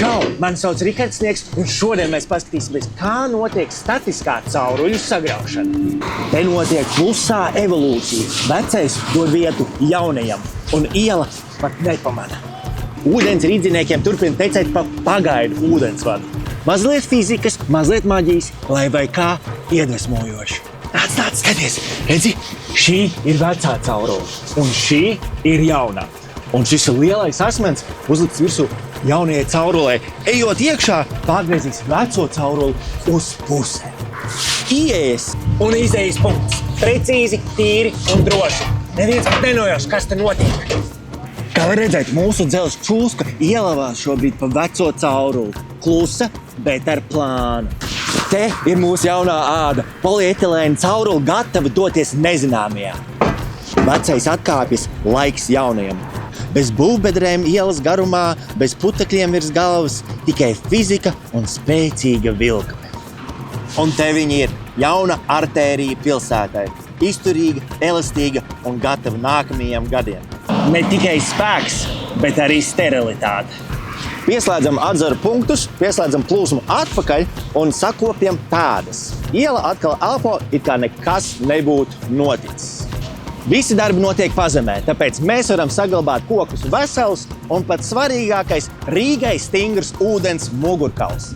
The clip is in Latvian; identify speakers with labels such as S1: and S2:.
S1: Čau! Mani sauc Rihards Sniegs, un šodien mēs paskatīsimies, kā notiek statiskā cauruļu sagraušana. Te notiek klusā evolūcija. Vecais dod vietu jaunajam, un iela pat nepamana. Ūdens rīdziniekiem turpina tecēt pa pagaidu ūdensvadu. Mazliet fizikas, mazliet maģijas, lai vai kā iedvesmojoši. Nāc, skaties! Redzi, šī ir vecā caurule, un šī ir jaunā. Un šis lielais asmens uzlikts virsū jaunajai caurulē. Ejot iekšā, pārgriezīs veco cauruli uz pusē. Ieejas un izējas punkts. Precīzi, tīri un droši. Neviens pat nenojauš, kas te notiek. Kā var redzēt, mūsu dzelzs čūska ielavās šobrīd pa veco cauruli. Klusa, bet ar plānu. Te ir mūsu jaunā āda. Polietilēna caurule gatava doties nezināmajā. Vecais atkāpjas, laiks jaunajam. Bez būvbedrēm ielas garumā, bez putekļiem virs galvas, tikai fizika un spēcīga vilkme. Un te viņi ir, jauna artērija pilsētai. Izturīga, elastīga un gatava nākamajiem gadiem. Ne tikai spēks, bet arī sterilitāte. Pieslēdzam atzaru punktus, pieslēdzam plūsmu atpakaļ un sakopjam pēdas. Iela atkal elpo, it kā nekas nebūtu noticis. Visi darbi notiek pazemē, tāpēc mēs varam saglabāt kokus veselus un pat svarīgākais Rīgai stingrs ūdens mugurkauls.